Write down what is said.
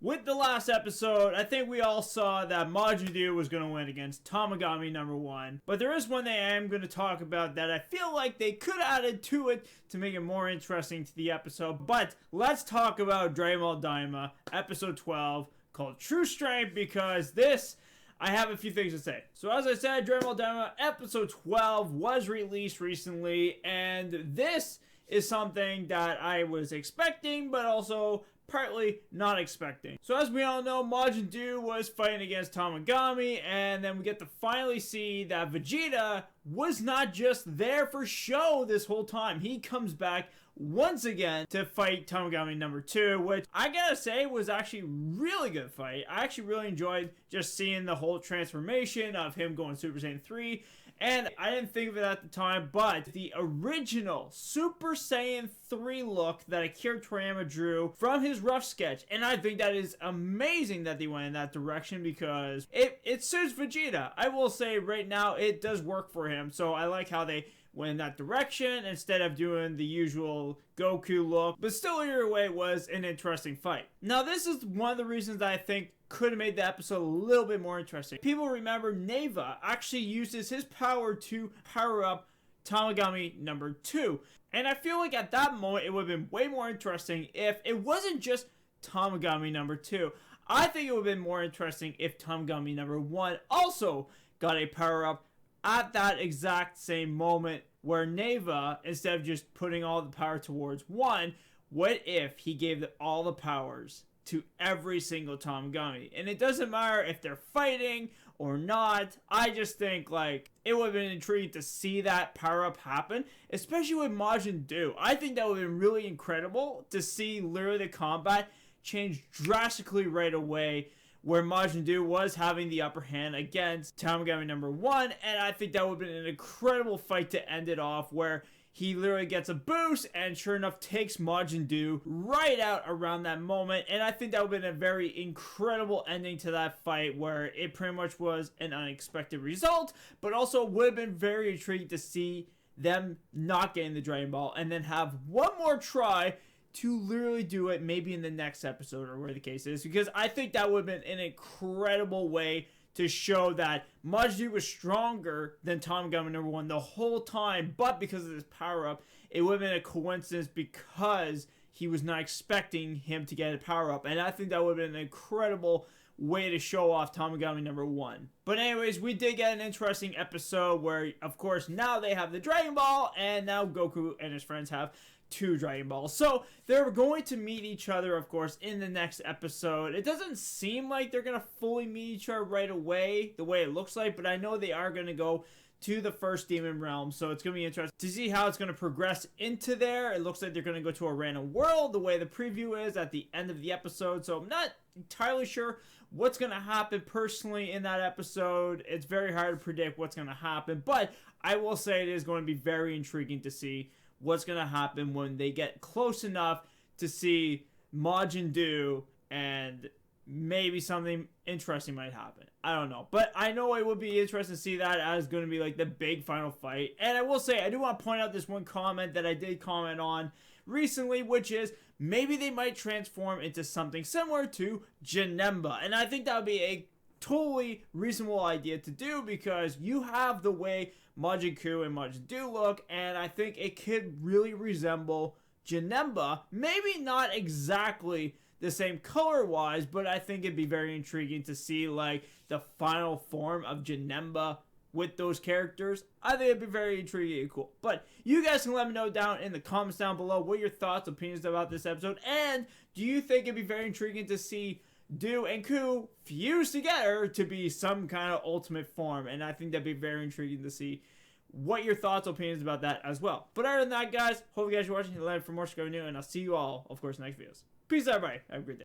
with the last episode, I think we all saw that Majin was going to win against Tamagami number 1. But there is one thing I am going to talk about that I feel like they could have added to it to make it more interesting to the episode. But let's talk about Dragonball Daima, episode 12, called True Strength, because this, I have a few things to say. So as I said, Dragonball Daima episode 12 was released recently, and this is something that I was expecting, but also partly not expecting. So as we all know, Majin was fighting against Tamagami, and then we get to finally see that Vegeta was not just there for show this whole time. He comes back once again to fight Tamagami number 2, which I gotta say was actually a really good fight. I actually really enjoyed just seeing the whole transformation of him going Super Saiyan 3. And I didn't think of it at the time, but the original Super Saiyan 3 look that Akira Toriyama drew from his rough sketch. And I think that is amazing that they went in that direction because it suits Vegeta. I will say right now it does work for him. So I like how they went in that direction instead of doing the usual Goku look. But still, either way, it was an interesting fight. Now, this is one of the reasons that I think could have made the episode a little bit more interesting. People remember Neva actually uses his power to power up Tamagami number 2. And I feel like at that moment, it would have been way more interesting if it wasn't just Tamagami number 2. I think it would have been more interesting if Tamagami number 1 also got a power up at that exact same moment, where Neva, instead of just putting all the power towards 1, what if he gave all the powers to every single Tamagami? And it doesn't matter if they're fighting or not. I just think like it would have been intriguing to see that power up happen, especially with Majin. I think that would have been really incredible to see literally the combat change drastically right away, where Majin was having the upper hand against Tamagami number 1, and I think that would have been an incredible fight to end it off, where he literally gets a boost and sure enough takes Majin right out around that moment. And I think that would have been a very incredible ending to that fight, where it pretty much was an unexpected result, but also would have been very intriguing to see them not getting the Dragon Ball and then have one more try to literally do it maybe in the next episode or where the case is, because I think that would have been an incredible way to show that Majin was stronger than Tamagami number 1 the whole time, but because of this power up, it would have been a coincidence because he was not expecting him to get a power up. And I think that would have been an incredible way to show off Tamagami number 1. But anyways, we did get an interesting episode where, of course, now they have the Dragon Ball, and now Goku and his friends have 2 Dragon Balls. So they're going to meet each other, of course, in the next episode. It doesn't seem like they're going to fully meet each other right away, the way it looks like, but I know they are going to go to the first demon realm, so it's going to be interesting to see how it's going to progress into there. It looks like they're going to go to a random world, the way the preview is at the end of the episode, so I'm not entirely sure what's going to happen personally in that episode. It's very hard to predict what's going to happen, but I will say it is going to be very intriguing to see what's going to happen when they get close enough to see Majin and maybe something interesting might happen. I don't know. But I know it would be interesting to see that as going to be like the big final fight. And I will say, I do want to point out this one comment that I did comment on recently, which is maybe they might transform into something similar to Janemba. And I think that would be a totally reasonable idea to do, because you have the way Majin and Majin look, and I think it could really resemble Janemba. Maybe not exactly the same color-wise, but I think it'd be very intriguing to see like the final form of Janemba with those characters. I think it'd be very intriguing and cool. But you guys can let me know down in the comments down below what your thoughts, opinions about this episode, and do you think it'd be very intriguing to see and Ku fused together to be some kind of ultimate form? And I think that'd be very intriguing to see what your thoughts, opinions about that as well. But other than that, guys, hope you guys are watching. Hit like for more subscribe new, and I'll see you all, of course, next videos. Peace out, everybody. Have a great day.